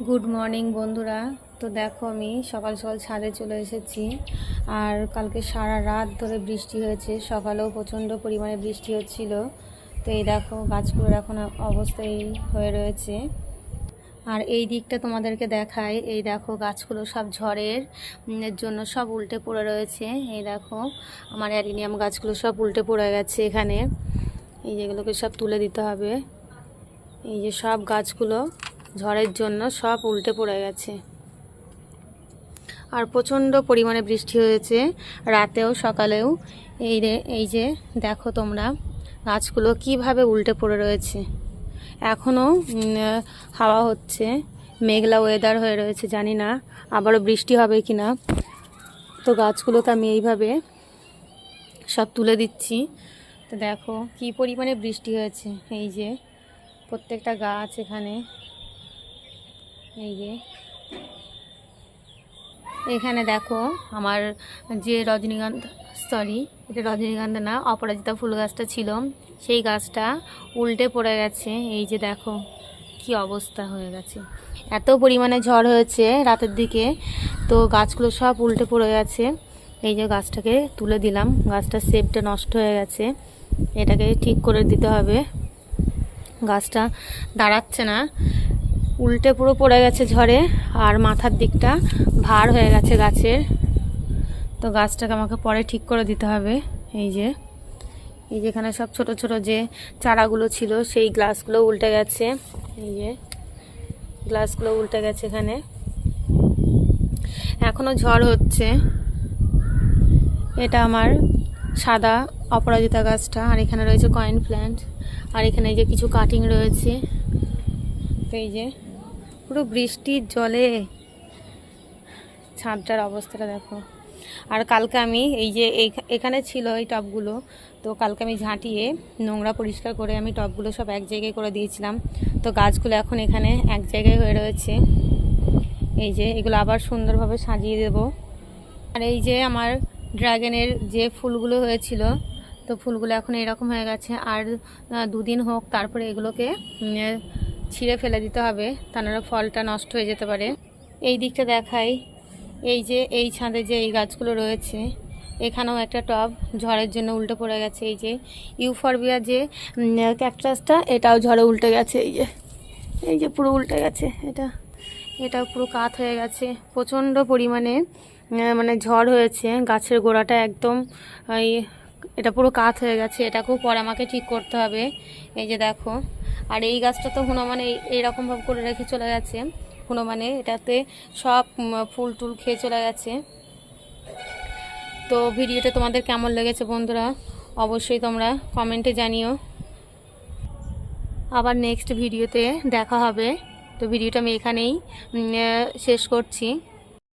Good morning বন্ধুরা। তো দেখো আমি সকাল সকাল ছাদে চলে এসেছি। আর কালকে সারা রাত ধরে বৃষ্টি হয়েছে, সকালেও প্রচণ্ড পরিমাণে বৃষ্টি হচ্ছিল। তো এই দেখো গাছগুলোর এখন অবস্থা এই হয়ে রয়েছে। আর এই দিকটা তোমাদেরকে দেখাই, এই দেখো গাছগুলো সব ঝড়ের জন্য সব উল্টে পড়ে রয়েছে। এই দেখো আমার অ্যাডিনিয়াম গাছগুলো সব উল্টে পড়ে গেছে এখানে। এই যেগুলোকে সব তুলে দিতে হবে। এই যে সব গাছগুলো ঝড়ের জন্য সব উল্টে পড়ে গেছে। আর প্রচণ্ড পরিমাণে বৃষ্টি হয়েছে রাতেও সকালেও। এই যে দেখো তোমরা গাছগুলো কিভাবে উল্টে পড়ে রয়েছে। এখনও হাওয়া হচ্ছে, মেঘলা ওয়েদার হয়ে রয়েছে, জানি না আবারও বৃষ্টি হবে কি না। তো গাছগুলোকে আমি এইভাবে সব তুলে দিচ্ছি। তো দেখো কি পরিমাণে বৃষ্টি হয়েছে। এই যে প্রত্যেকটা গাছ এখানে, এই যে এখানে দেখো আমার যে এটা রজনীগন্ধা না, অপরাজিতা ফুল গাছটা ছিল, সেই গাছটা উল্টে পড়ে গেছে। এই যে দেখো কি অবস্থা হয়ে গেছে। এত পরিমাণে ঝড় হয়েছে রাতের দিকে, তো গাছগুলো সব উল্টে পড়ে গেছে। এই যে গাছটাকে তুলে দিলাম, গাছটার শেপটা নষ্ট হয়ে গেছে, এটাকে ঠিক করে দিতে হবে। গাছটা দাঁড়াচ্ছে না, উল্টে পুরো পড়ে গেছে ঝড়ে, আর মাথার দিকটা ভার হয়ে গেছে গাছের। তো গাছটাকে আমাকে পরে ঠিক করে দিতে হবে। এই যে এখানে সব ছোট ছোট যে চারাগুলো ছিল সেই গ্লাসগুলো উল্টে গেছে। এই যে গ্লাসগুলো উল্টে গেছে এখানে, এখনো ঝড় হচ্ছে। এটা আমার সাদা অপরাজিতা গাছটা, আর এখানে রয়েছে কয়েন প্ল্যান্ট, আর এখানে এই যে কিছু কাটিং রয়েছে। তো এই যে পুরো বৃষ্টির জলে ছাদটার অবস্থাটা দেখো। আর কালকে আমি এই যে এখানে ছিল এই টবগুলো, তো কালকে আমি ঝাঁটিয়ে নোংরা পরিষ্কার করে আমি টবগুলো সব এক জায়গায় করে দিয়েছিলাম। তো গাছগুলো এখন এখানে এক জায়গায় হয়ে রয়েছে। এই যে এগুলো আবার সুন্দরভাবে সাজিয়ে দেব। আর এই যে আমার ড্রাগনের যে ফুলগুলো হয়েছিল, তো ফুলগুলো এখন এরকম হয়ে গেছে। আর দুদিন হোক, তারপরে এগুলোকে ছিঁড়ে ফেলে দিতে হবে, তা নাহলে ফলটা নষ্ট হয়ে যেতে পারে। এই দিকটা দেখাই, এই যে এই ছাদে যে এই গাছগুলো রয়েছে, এখানেও একটা টব ঝড়ের জন্য উল্টে পড়ে গেছে। এই যে ইউফরবিয়া যে ক্যাকটাসটা, এটাও ঝড়ে উল্টে গেছে। এই যে পুরো উল্টে গেছে, এটাও পুরো কাত হয়ে গেছে। প্রচণ্ড পরিমাণে মানে ঝড় হয়েছে, গাছের গোড়াটা একদম এটা পুরো কাত হয়ে গেছে। এটাকেও পরে আমাকে ঠিক করতে হবে। এই যে দেখো, আর এই গাছটা তো হনুমানে এইরকমভাবে করে রেখে চলে গেছে। হনুমানে এটাতে সব ফুল টুল খেয়ে চলে গেছে। তো ভিডিওটা তোমাদের কেমন লেগেছে বন্ধুরা, অবশ্যই তোমরা কমেন্টে জানিও। আবার নেক্সট ভিডিওতে দেখা হবে। তো ভিডিওটা আমি এখানেই শেষ করছি।